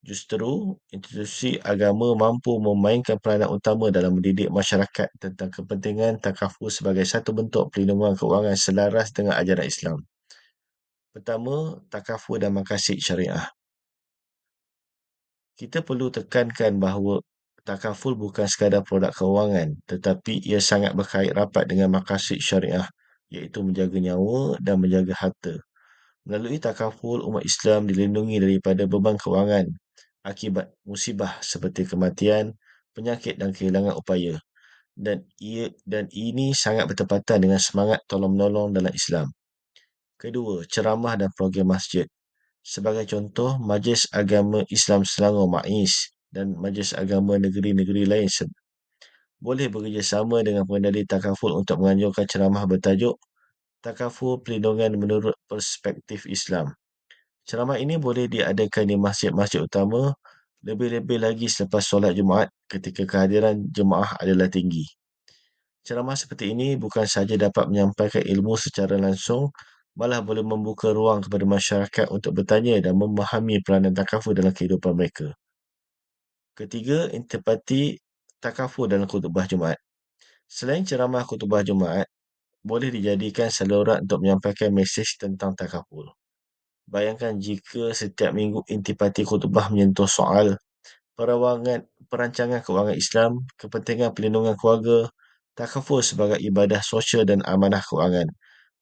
Justru, institusi agama mampu memainkan peranan utama dalam mendidik masyarakat tentang kepentingan takaful sebagai satu bentuk perlindungan kewangan selaras dengan ajaran Islam. Pertama, takaful dan maqasid syariah. Kita perlu tekankan bahawa takaful bukan sekadar produk kewangan, tetapi ia sangat berkait rapat dengan maqasid syariah, iaitu menjaga nyawa dan menjaga harta. Melalui takaful, umat Islam dilindungi daripada beban kewangan akibat musibah seperti kematian, penyakit dan kehilangan upaya. Dan ini sangat bertepatan dengan semangat tolong-menolong dalam Islam. Kedua, ceramah dan program masjid. Sebagai contoh, Majlis Agama Islam Selangor MAIS dan Majlis Agama negeri-negeri lain boleh bekerjasama dengan pengendali takaful untuk menganjurkan ceramah bertajuk Takaful Perlindungan Menurut Perspektif Islam. Ceramah ini boleh diadakan di masjid-masjid utama, lebih-lebih lagi selepas solat Jumaat ketika kehadiran jemaah adalah tinggi. Ceramah seperti ini bukan sahaja dapat menyampaikan ilmu secara langsung, malah boleh membuka ruang kepada masyarakat untuk bertanya dan memahami peranan takaful dalam kehidupan mereka. Ketiga, intipati takaful dalam khutbah Jumaat. Selain ceramah khutbah Jumaat, boleh dijadikan saluran untuk menyampaikan mesej tentang takaful. Bayangkan jika setiap minggu intipati khutbah menyentuh soal perancangan kewangan Islam, kepentingan perlindungan keluarga, takaful sebagai ibadah sosial dan amanah kewangan.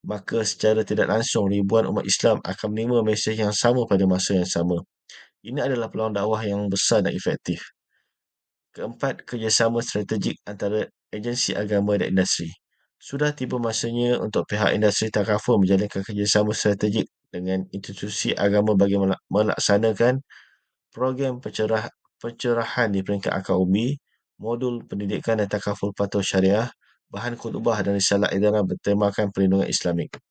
Maka secara tidak langsung ribuan umat Islam akan menerima mesej yang sama pada masa yang sama. Ini adalah peluang dakwah yang besar dan efektif. Keempat, kerjasama strategik antara agensi agama dan industri. Sudah tiba masanya untuk pihak industri takaful menjalankan kerjasama strategik dengan institusi agama bagi melaksanakan program pencerahan di peringkat akar umbi, modul pendidikan dan takaful patuh syariah, bahan khutbah dan risalah edaran bertemakan perlindungan Islamik.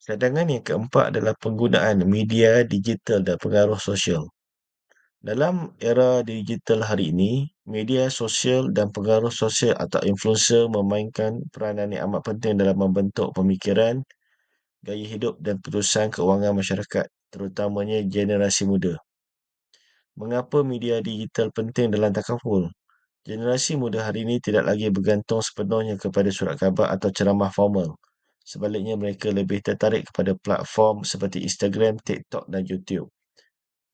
Cadangan yang keempat adalah penggunaan media digital dan pengaruh sosial. Dalam era digital hari ini, media sosial dan pengaruh sosial atau influencer memainkan peranan yang amat penting dalam membentuk pemikiran, gaya hidup dan keputusan kewangan masyarakat, terutamanya generasi muda. Mengapa media digital penting dalam takaful? Generasi muda hari ini tidak lagi bergantung sepenuhnya kepada surat khabar atau ceramah formal. Sebaliknya, mereka lebih tertarik kepada platform seperti Instagram, TikTok dan YouTube.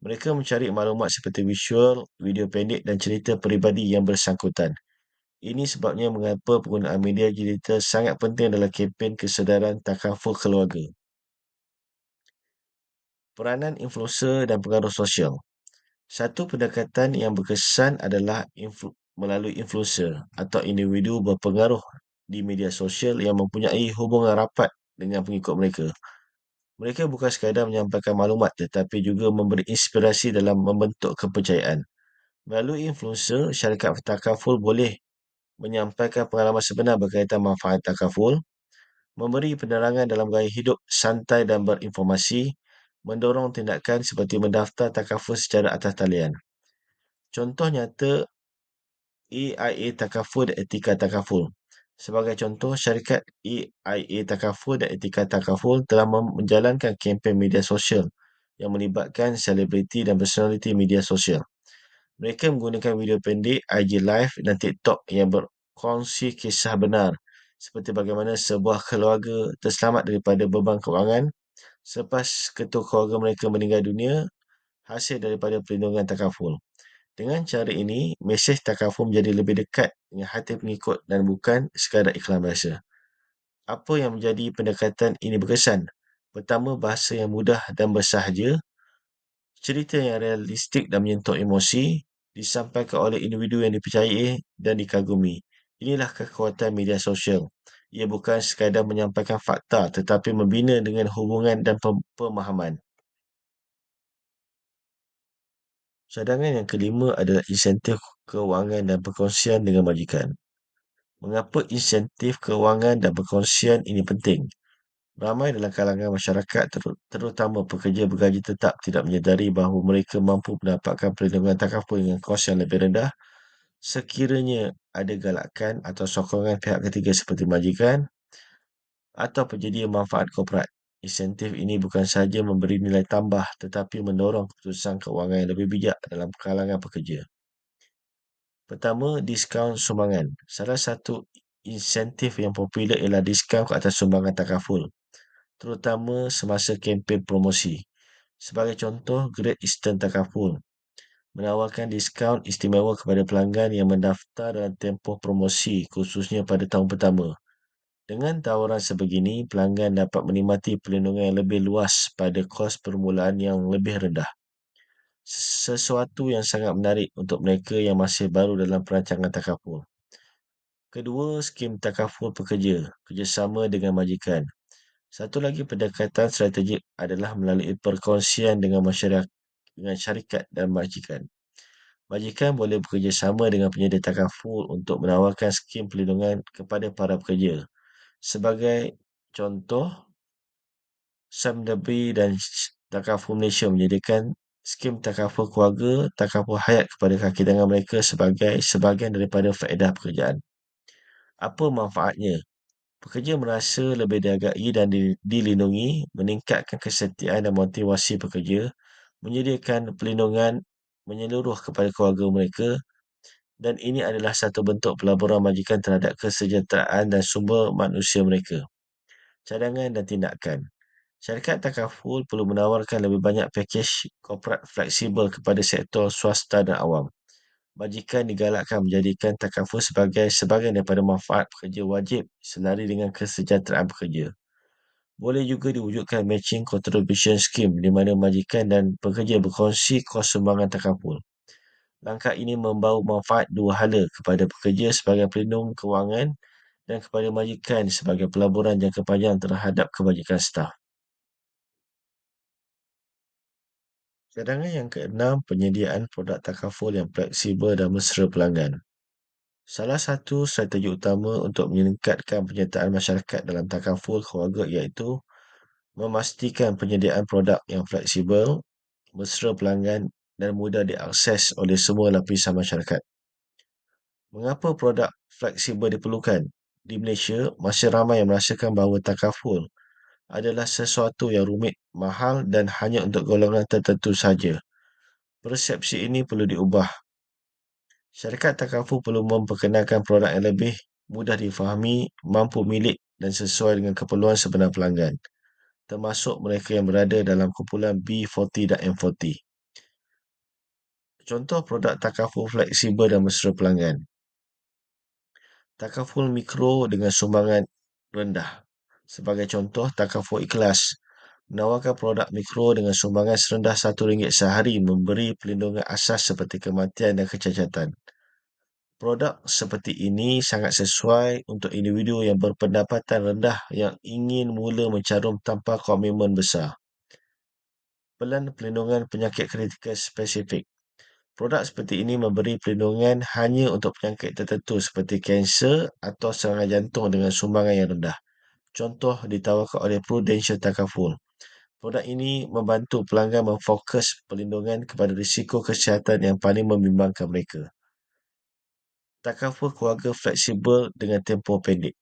Mereka mencari maklumat seperti visual, video pendek dan cerita peribadi yang bersangkutan. Ini sebabnya mengapa penggunaan media digital sangat penting dalam kempen kesedaran takaful keluarga. Peranan influencer dan pengaruh sosial. Satu pendekatan yang berkesan adalah melalui influencer atau individu berpengaruh di media sosial yang mempunyai hubungan rapat dengan pengikut mereka. Mereka bukan sekadar menyampaikan maklumat tetapi juga memberi inspirasi dalam membentuk kepercayaan. Melalui influencer, syarikat takaful boleh menyampaikan pengalaman sebenar berkaitan manfaat takaful, memberi penerangan dalam gaya hidup santai dan berinformasi, mendorong tindakan seperti mendaftar takaful secara atas talian. Contoh nyata AIA Takaful dan Etika Takaful. Sebagai contoh, syarikat AIA Takaful dan Etika Takaful telah menjalankan kempen media sosial yang melibatkan selebriti dan personaliti media sosial. Mereka menggunakan video pendek, IG Live dan TikTok yang berkongsi kisah benar seperti bagaimana sebuah keluarga terselamat daripada beban kewangan selepas ketua keluarga mereka meninggal dunia hasil daripada perlindungan takaful. Dengan cara ini, mesej takaful menjadi lebih dekat dengan hati pengikut dan bukan sekadar iklan biasa. Apa yang menjadi pendekatan ini berkesan? Pertama, bahasa yang mudah dan bersahaja, cerita yang realistik dan menyentuh emosi, disampaikan oleh individu yang dipercayai dan dikagumi. Inilah kekuatan media sosial. Ia bukan sekadar menyampaikan fakta tetapi membina dengan hubungan dan pemahaman. Cadangan yang kelima adalah insentif kewangan dan perkongsian dengan majikan. Mengapa insentif kewangan dan perkongsian ini penting? Ramai dalam kalangan masyarakat, terutama pekerja bergaji tetap, tidak menyedari bahawa mereka mampu mendapatkan perlindungan takaful dengan kos yang lebih rendah sekiranya ada galakan atau sokongan pihak ketiga seperti majikan atau penyedia manfaat korporat. Insentif ini bukan sahaja memberi nilai tambah tetapi mendorong keputusan kewangan yang lebih bijak dalam kalangan pekerja. Pertama, diskaun sumbangan. Salah satu insentif yang popular ialah diskaun ke atas sumbangan takaful, terutama semasa kempen promosi. Sebagai contoh, Great Eastern Takaful menawarkan diskaun istimewa kepada pelanggan yang mendaftar dalam tempoh promosi khususnya pada tahun pertama. Dengan tawaran sebegini, pelanggan dapat menikmati perlindungan yang lebih luas pada kos permulaan yang lebih rendah. Sesuatu yang sangat menarik untuk mereka yang masih baru dalam perancangan takaful. Kedua, skim takaful pekerja, kerjasama dengan majikan. Satu lagi pendekatan strategik adalah melalui perkongsian dengan masyarakat, dengan syarikat dan majikan. Majikan boleh bekerjasama dengan penyedia takaful untuk menawarkan skim perlindungan kepada para pekerja. Sebagai contoh, SAMDB dan Takaful Malaysia menyediakan skim takaful keluarga, takaful hayat kepada kaki tangan mereka sebagai sebahagian daripada faedah pekerjaan. Apa manfaatnya? Pekerja merasa lebih dihargai dan dilindungi, meningkatkan kesetiaan dan motivasi pekerja, menyediakan perlindungan menyeluruh kepada keluarga mereka, dan ini adalah satu bentuk pelaburan majikan terhadap kesejahteraan dan sumber manusia mereka. Cadangan dan tindakan. Syarikat takaful perlu menawarkan lebih banyak pakej korporat fleksibel kepada sektor swasta dan awam. Majikan digalakkan menjadikan takaful sebagai sebahagian daripada manfaat pekerja wajib selari dengan kesejahteraan pekerja. Boleh juga diwujudkan matching contribution scheme di mana majikan dan pekerja berkongsi kos sumbangan takaful. Langkah ini membawa manfaat dua hala kepada pekerja sebagai pelindung kewangan dan kepada majikan sebagai pelaburan jangka panjang terhadap kebajikan staf. Cadangan yang keenam, penyediaan produk takaful yang fleksibel dan mesra pelanggan. Salah satu strategi utama untuk meningkatkan penyertaan masyarakat dalam takaful keluarga iaitu memastikan penyediaan produk yang fleksibel, mesra pelanggan dan mudah diakses oleh semua lapisan masyarakat. Mengapa produk fleksibel diperlukan? Di Malaysia, masih ramai yang merasakan bahawa takaful adalah sesuatu yang rumit, mahal dan hanya untuk golongan tertentu sahaja. Persepsi ini perlu diubah. Syarikat takaful perlu memperkenalkan produk yang lebih mudah difahami, mampu milik dan sesuai dengan keperluan sebenar pelanggan, termasuk mereka yang berada dalam kumpulan B40 dan M40. Contoh produk takaful fleksibel dan mesra pelanggan. Takaful mikro dengan sumbangan rendah. Sebagai contoh, takaful ikhlas menawarkan produk mikro dengan sumbangan serendah RM1 sehari memberi perlindungan asas seperti kematian dan kecacatan. Produk seperti ini sangat sesuai untuk individu yang berpendapatan rendah yang ingin mula mencarum tanpa komitmen besar. Pelan perlindungan penyakit kritikal spesifik. Produk seperti ini memberi perlindungan hanya untuk penyakit tertentu seperti kanser atau serangan jantung dengan sumbangan yang rendah. Contoh ditawarkan oleh Prudential Takaful. Produk ini membantu pelanggan memfokus perlindungan kepada risiko kesihatan yang paling membimbangkan mereka. Takaful keluarga fleksibel dengan tempoh pendek.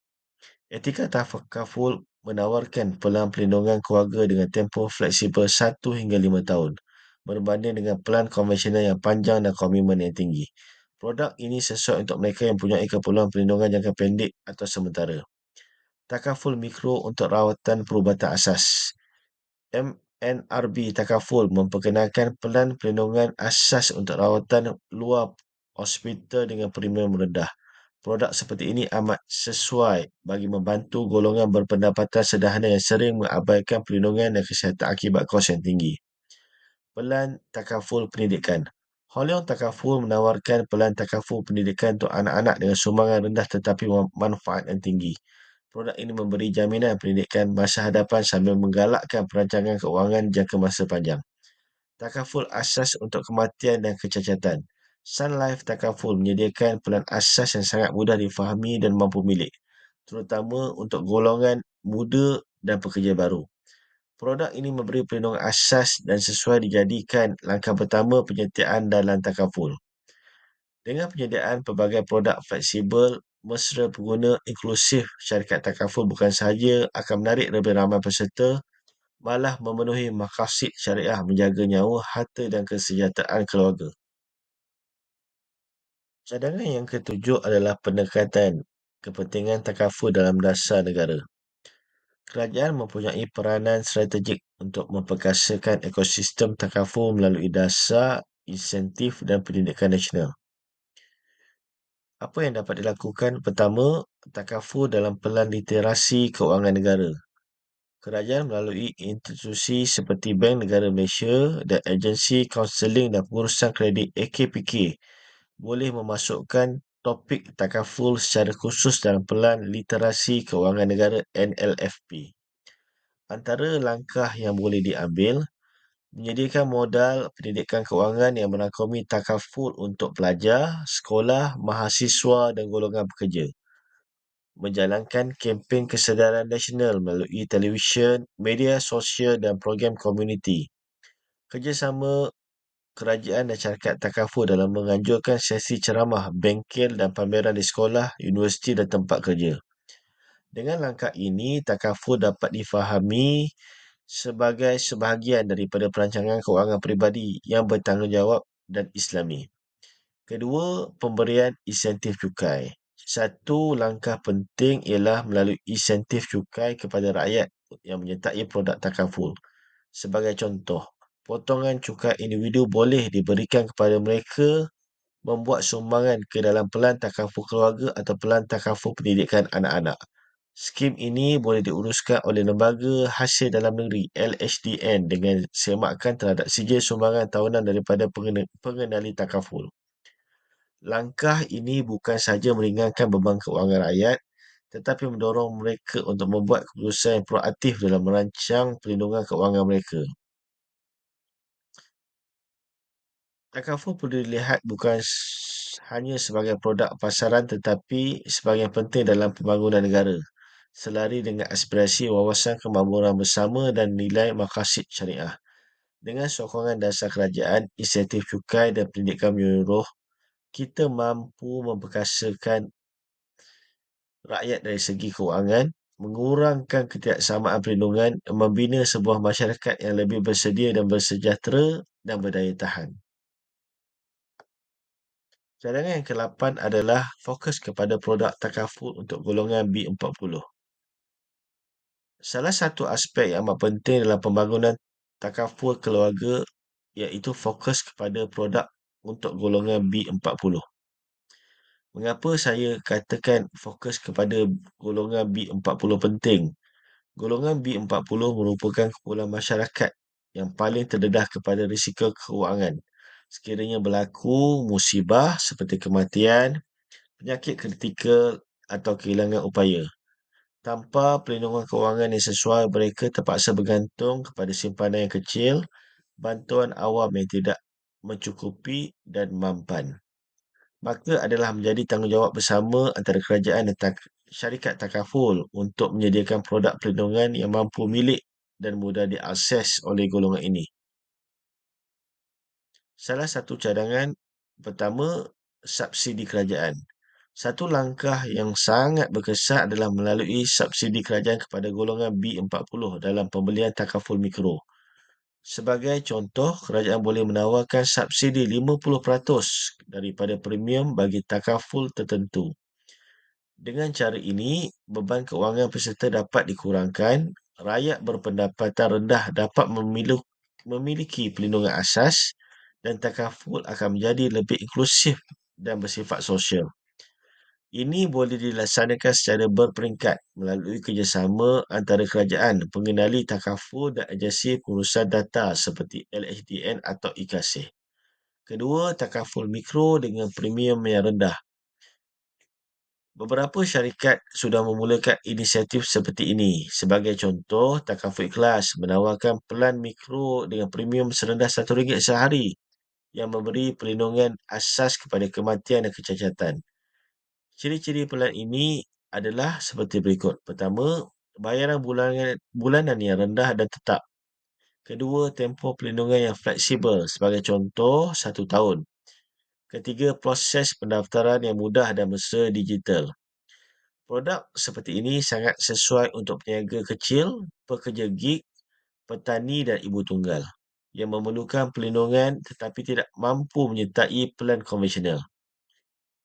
Etika Takaful menawarkan pelan perlindungan keluarga dengan tempoh fleksibel 1 hingga 5 tahun berbanding dengan pelan konvensional yang panjang dan komitmen yang tinggi. Produk ini sesuai untuk mereka yang mempunyai keperluan perlindungan jangka pendek atau sementara. Takaful Mikro untuk rawatan perubatan asas. MNRB Takaful memperkenalkan pelan perlindungan asas untuk rawatan luar hospital dengan premium rendah. Produk seperti ini amat sesuai bagi membantu golongan berpendapatan sederhana yang sering mengabaikan perlindungan dan kesihatan akibat kos yang tinggi. Pelan Takaful Pendidikan. Holion Takaful menawarkan pelan takaful pendidikan untuk anak-anak dengan sumbangan rendah tetapi manfaat yang tinggi. Produk ini memberi jaminan pendidikan masa hadapan sambil menggalakkan perancangan keuangan jangka masa panjang. Takaful asas untuk kematian dan kecacatan. Sun Life Takaful menyediakan pelan asas yang sangat mudah difahami dan mampu milik, terutama untuk golongan muda dan pekerja baru. Produk ini memberi perlindungan asas dan sesuai dijadikan langkah pertama penyertaan dalam takaful. Dengan penyediaan pelbagai produk fleksibel, mesra pengguna inklusif, syarikat takaful bukan sahaja akan menarik lebih ramai peserta, malah memenuhi maqasid syariah menjaga nyawa, harta dan kesejahteraan keluarga. Cadangan yang ketujuh adalah pendekatan kepentingan takaful dalam dasar negara. Kerajaan mempunyai peranan strategik untuk memperkasakan ekosistem takaful melalui dasar, insentif dan pendidikan nasional. Apa yang dapat dilakukan? Pertama, takaful dalam pelan literasi kewangan negara. Kerajaan melalui institusi seperti Bank Negara Malaysia dan agensi kaunseling dan pengurusan kredit AKPK boleh memasukkan topik takaful secara khusus dalam pelan literasi kewangan negara NLFP. Antara langkah yang boleh diambil, menyediakan modal pendidikan kewangan yang merangkumi takaful untuk pelajar, sekolah, mahasiswa dan golongan pekerja. Menjalankan kempen kesedaran nasional melalui televisyen, media sosial dan program komuniti. Kerjasama kerajaan dan syarikat takaful dalam menganjurkan sesi ceramah, bengkel dan pameran di sekolah, universiti dan tempat kerja. Dengan langkah ini, takaful dapat difahami sebagai sebahagian daripada perancangan kewangan peribadi yang bertanggungjawab dan Islami. Kedua, pemberian insentif cukai. Satu langkah penting ialah melalui insentif cukai kepada rakyat yang menyertai produk takaful. Sebagai contoh, potongan cukai individu boleh diberikan kepada mereka membuat sumbangan ke dalam pelan takaful keluarga atau pelan takaful pendidikan anak-anak. Skim ini boleh diuruskan oleh Lembaga Hasil Dalam Negeri LHDN dengan semakan terhadap sijil sumbangan tahunan daripada pengendali takaful. Langkah ini bukan sahaja meringankan beban kewangan rakyat, tetapi mendorong mereka untuk membuat keputusan yang proaktif dalam merancang perlindungan kewangan mereka. Takaful perlu dilihat bukan hanya sebagai produk pasaran tetapi sebagai yang penting dalam pembangunan negara, selari dengan aspirasi wawasan kemakmuran bersama dan nilai maqasid syariah. Dengan sokongan dasar kerajaan, insentif cukai dan pendidikan menyeluruh, kita mampu memperkasakan rakyat dari segi kewangan, mengurangkan ketidaksamaan perlindungan, membina sebuah masyarakat yang lebih bersedia dan bersejahtera dan berdaya tahan. Cadangan yang ke-8 adalah fokus kepada produk takaful untuk golongan B40. Salah satu aspek yang amat penting dalam pembangunan takaful keluarga iaitu fokus kepada produk untuk golongan B40. Mengapa saya katakan fokus kepada golongan B40 penting? Golongan B40 merupakan kumpulan masyarakat yang paling terdedah kepada risiko kewangan. Sekiranya berlaku musibah seperti kematian, penyakit kritikal atau kehilangan upaya. Tanpa perlindungan kewangan yang sesuai, mereka terpaksa bergantung kepada simpanan yang kecil, bantuan awam yang tidak mencukupi dan mampan. Maka adalah menjadi tanggungjawab bersama antara kerajaan dan syarikat takaful untuk menyediakan produk perlindungan yang mampu milik dan mudah diakses oleh golongan ini. Salah satu cadangan pertama, subsidi kerajaan. Satu langkah yang sangat berkesan adalah melalui subsidi kerajaan kepada golongan B40 dalam pembelian takaful mikro. Sebagai contoh, kerajaan boleh menawarkan subsidi 50% daripada premium bagi takaful tertentu. Dengan cara ini, beban kewangan peserta dapat dikurangkan, rakyat berpendapatan rendah dapat memiliki perlindungan asas dan takaful akan menjadi lebih inklusif dan bersifat sosial. Ini boleh dilaksanakan secara berperingkat melalui kerjasama antara kerajaan, pengendali takaful dan agensi pengurusan data seperti LHDN atau IKASih. Kedua, takaful mikro dengan premium yang rendah. Beberapa syarikat sudah memulakan inisiatif seperti ini. Sebagai contoh, Takaful Ikhlas menawarkan pelan mikro dengan premium serendah RM1 sehari yang memberi perlindungan asas kepada kematian dan kecacatan. Ciri-ciri pelan ini adalah seperti berikut. Pertama, bayaran bulanan yang rendah dan tetap. Kedua, tempoh perlindungan yang fleksibel. Sebagai contoh, 1 tahun. Ketiga, proses pendaftaran yang mudah dan bersama digital. Produk seperti ini sangat sesuai untuk peniaga kecil, pekerja gig, petani dan ibu tunggal yang memerlukan perlindungan tetapi tidak mampu menyertai pelan konvensional.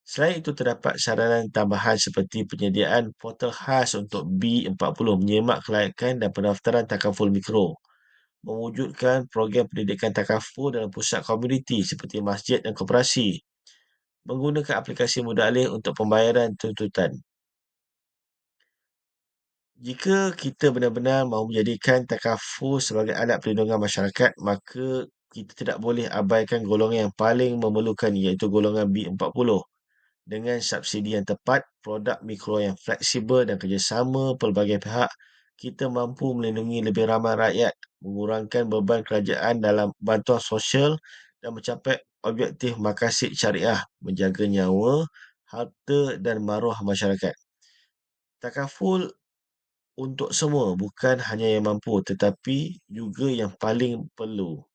Selain itu, terdapat saranan tambahan seperti penyediaan portal khas untuk B40 menyemak kelayakan dan pendaftaran takaful mikro, mewujudkan program pendidikan takaful dalam pusat komuniti seperti masjid dan koperasi, menggunakan aplikasi mudah alih untuk pembayaran tuntutan. Jika kita benar-benar mahu menjadikan takaful sebagai alat perlindungan masyarakat, maka kita tidak boleh abaikan golongan yang paling memerlukan iaitu golongan B40. Dengan subsidi yang tepat, produk mikro yang fleksibel dan kerjasama pelbagai pihak, kita mampu melindungi lebih ramai rakyat, mengurangkan beban kerajaan dalam bantuan sosial dan mencapai objektif maqasid syariah, menjaga nyawa, harta dan maruah masyarakat. Takaful untuk semua, bukan hanya yang mampu tetapi juga yang paling perlu.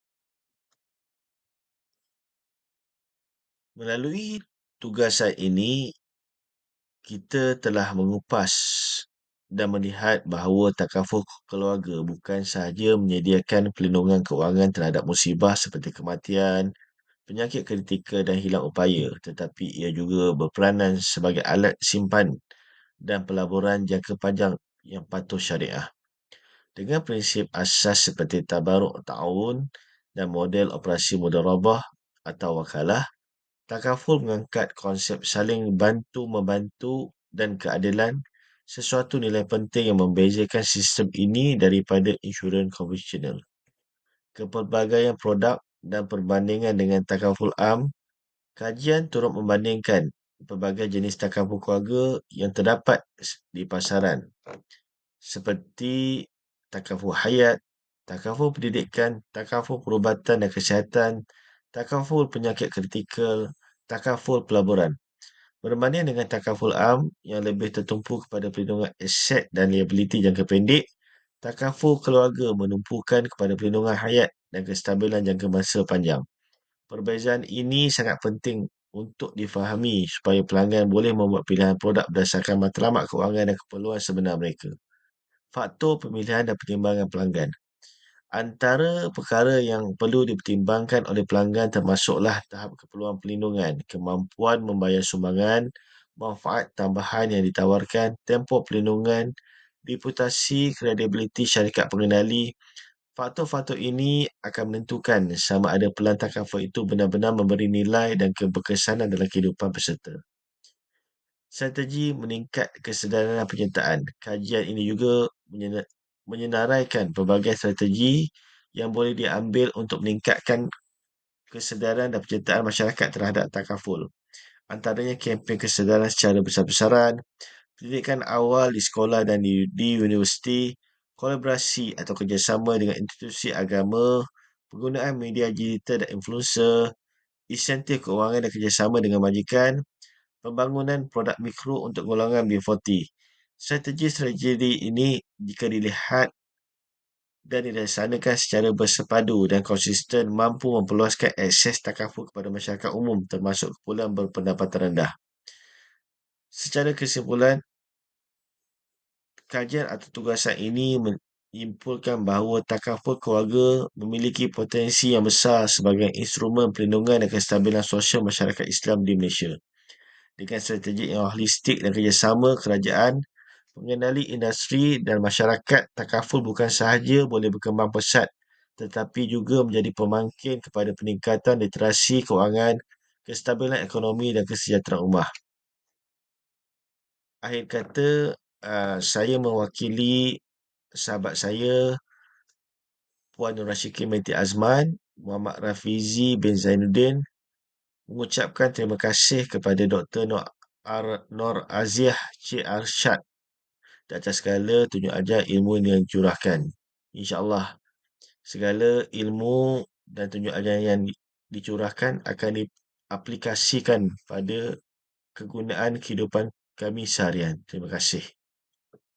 Melalui tugasan ini, kita telah mengupas dan melihat bahawa takaful keluarga bukan sahaja menyediakan perlindungan kewangan terhadap musibah seperti kematian, penyakit kritikal dan hilang upaya, tetapi ia juga berperanan sebagai alat simpan dan pelaburan jangka panjang yang patuh syariah. Dengan prinsip asas seperti tabaruk ta'awun dan model operasi mudarabah atau wakalah, takaful mengangkat konsep saling bantu-membantu dan keadilan, sesuatu nilai penting yang membezakan sistem ini daripada insurans konvensional. Kepelbagaian produk dan perbandingan dengan takaful am, kajian turut membandingkan pelbagai jenis takaful keluarga yang terdapat di pasaran, seperti takaful hayat, takaful pendidikan, takaful perubatan dan kesihatan, takaful penyakit kritikal, takaful pelaburan. Berbanding dengan takaful am yang lebih tertumpu kepada perlindungan aset dan liability jangka pendek, takaful keluarga menumpukan kepada perlindungan hayat dan kestabilan jangka masa panjang. Perbezaan ini sangat penting untuk difahami supaya pelanggan boleh membuat pilihan produk berdasarkan matlamat kewangan dan keperluan sebenar mereka. Faktor pemilihan dan pertimbangan pelanggan. Antara perkara yang perlu dipertimbangkan oleh pelanggan termasuklah tahap keperluan perlindungan, kemampuan membayar sumbangan, manfaat tambahan yang ditawarkan, tempoh perlindungan, reputasi, kredibiliti syarikat pengendali. Faktor-faktor ini akan menentukan sama ada pelan takaful itu benar-benar memberi nilai dan keberkesanan dalam kehidupan peserta. Strategi meningkat kesedaran penyertaan. Kajian ini juga menyenaraikan pelbagai strategi yang boleh diambil untuk meningkatkan kesedaran dan penyertaan masyarakat terhadap takaful. Antaranya kempen kesedaran secara besar-besaran, pendidikan awal di sekolah dan di universiti, kolaborasi atau kerjasama dengan institusi agama, penggunaan media digital dan influencer, insentif kewangan dan kerjasama dengan majikan, pembangunan produk mikro untuk golongan B40. Strategi-strategi ini jika dilihat dan dilaksanakan secara bersepadu dan konsisten mampu memperluaskan akses takaful kepada masyarakat umum termasuk kumpulan berpendapatan rendah. Secara kesimpulan, kajian atau tugasan ini menyimpulkan bahawa takaful keluarga memiliki potensi yang besar sebagai instrumen perlindungan dan kestabilan sosial masyarakat Islam di Malaysia. Dengan strategi yang holistik dan kerjasama kerajaan, pengendali industri dan masyarakat, takaful bukan sahaja boleh berkembang pesat tetapi juga menjadi pemangkin kepada peningkatan literasi kewangan, kestabilan ekonomi dan kesejahteraan ummah. Akhir kata, saya mewakili sahabat saya, Puan Nur Rashikin binti Azman, Muhammad Rafizi bin Zainuddin, mengucapkan terima kasih kepada Dr. Nur Aziah Cik Arsyad di atas segala tunjuk ajar ilmu yang dicurahkan. InsyaAllah, segala ilmu dan tunjuk ajar yang dicurahkan akan diaplikasikan pada kegunaan kehidupan kami seharian. Terima kasih.